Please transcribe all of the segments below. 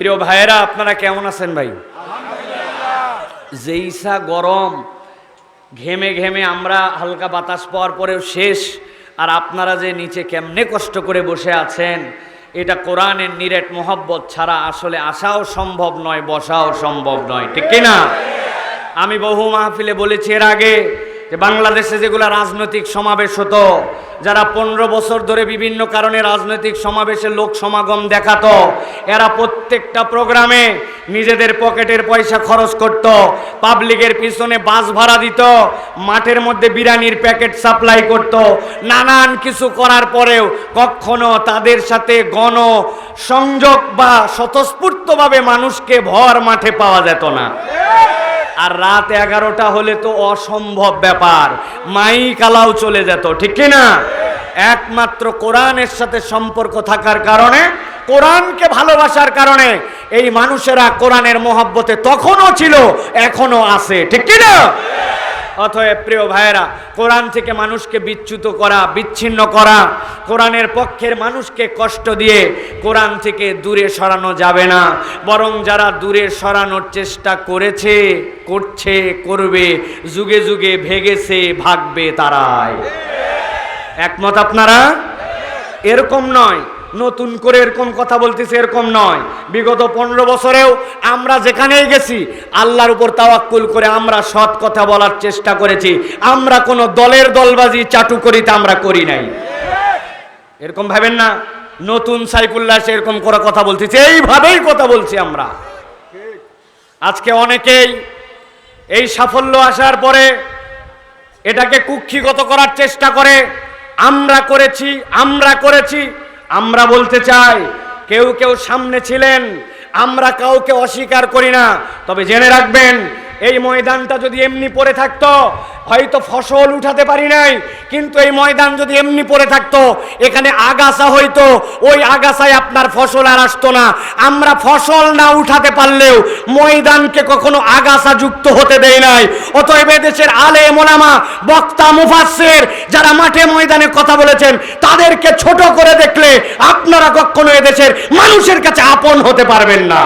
প্রিয় ভাইয়েরা, আপনারা কেমন আছেন ভাই? যেইসা গরম, ঘেমে ঘেমে আমরা হালকা বাতাস পাওয়ার পরেও শেষ, আর আপনারা যে নিচে কেমনে কষ্ট করে বসে আছেন, এটা কোরআনের নিরেট মোহাব্বত ছাড়া আসলে আসাও সম্ভব নয়, বসাও সম্ভব নয়, ঠিক কিনা? আমি বহু মাহফিলে বলেছি এর আগে যে বাংলাদেশে যেগুলো রাজনৈতিক সমাবেশ হতো, যারা 15 বছর ধরে বিভিন্ন কারণে রাজনৈতিক সমাবেশে লোক সমাগম দেখাতো, এরা প্রত্যেকটা প্রোগ্রামে নিজেদের পকেটের পয়সা খরচ করত, পাবলিকের পিছনে বাস ভাড়া দিত, মাঠের মধ্যে বিরিয়ানির প্যাকেট সাপ্লাই করত, নানান কিছু করার পরেও কখনো তাদের সাথে গণ সংযোগ বা স্বতঃস্ফূর্তভাবে মানুষকে ভর মাঠে পাওয়া যেত না। আর রাত 11টা হলে তো অসম্ভব ব্যাপার, মাইক আলাও চলে যেত, ঠিক কিনা? একমাত্র কোরআনের সাথে সম্পর্ক থাকার কারণে, কোরআনকে ভালোবাসার কারণে এই মানুষেরা কোরআনের মহব্বতে তখনও ছিল, এখনো আছে, ঠিক কিনা? অতএব প্রিয় ভাইয়েরা, কোরআন থেকে মানুষকে বিচ্যুত করা, বিচ্ছিন্ন করা, কোরআনের পক্ষের মানুষকে কষ্ট দিয়ে কোরআন থেকে দূরে সরানো যাবে না। বরং যারা দূরে সরানোর চেষ্টা করেছে, করছে, করবে, যুগে যুগে ভেগেছে, ভাগবে তারাই। একমত আপনারা? এরকম নয় নতুন করে এরকম কথা বলতেছে, এরকম নয়। বিগত 15 বছরেও আমরা যেখানেই গেছি আল্লাহর উপর তাওয়াক্কুল করে আমরা সৎ কথা বলার চেষ্টা করেছি। আমরা কোনো দলের দলবাজি চাটুকরিতে আমরা করি নাই। এরকম ভাবেন না নতুন সাইফুল্লাহ এরকম করে কথা বলতেছে, এইভাবেই কথা বলছি আমরা। আজকে অনেকেই এই সাফল্য আসার পরে এটাকে কুক্ষিগত করার চেষ্টা করে, আমরা করেছি, আমরা করেছি। আমরা বলতে চাই, কেউ কেউ সামনে ছিলেন, আমরা কাউকে অস্বীকার করি না। তবে জেনে রাখবেন, এই ময়দানটা যদি এমনি পড়ে থাকতো, হয়তো ফসল উঠাতে পারি নাই, কিন্তু এই ময়দান যদি এমনি পড়ে থাকতো, এখানে আগাছা হইতো, ওই আগাছায় আপনার ফসল আর আসতো না। আমরা ফসল না উঠাতে পারলেও ময়দানকে কখনো আগাছা যুক্ত হতে দেয় নাই। অতএব দেশের আলেম ওলামা, বক্তা, মুফাসসির যারা মাঠে ময়দানে কথা বলেছেন, তাদেরকে ছোট করে দেখলে আপনারা কখনো এদেশের মানুষের কাছে আপন হতে পারবেন না।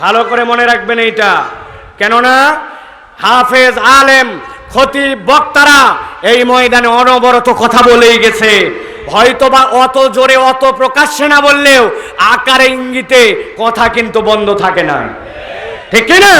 ভালো করে মনে রাখবেন এইটা, কেননা হাফেজ, আলেম, খতিব, বক্তারা এই ময়দানে অনবরত কথা বলেই গেছে। হয়তোবা অত জোরে, অত প্রকাশ্যে না বললেও আকারে ইঙ্গিতে কথা কিন্তু বন্ধ থাকে না, ঠিক কিনা?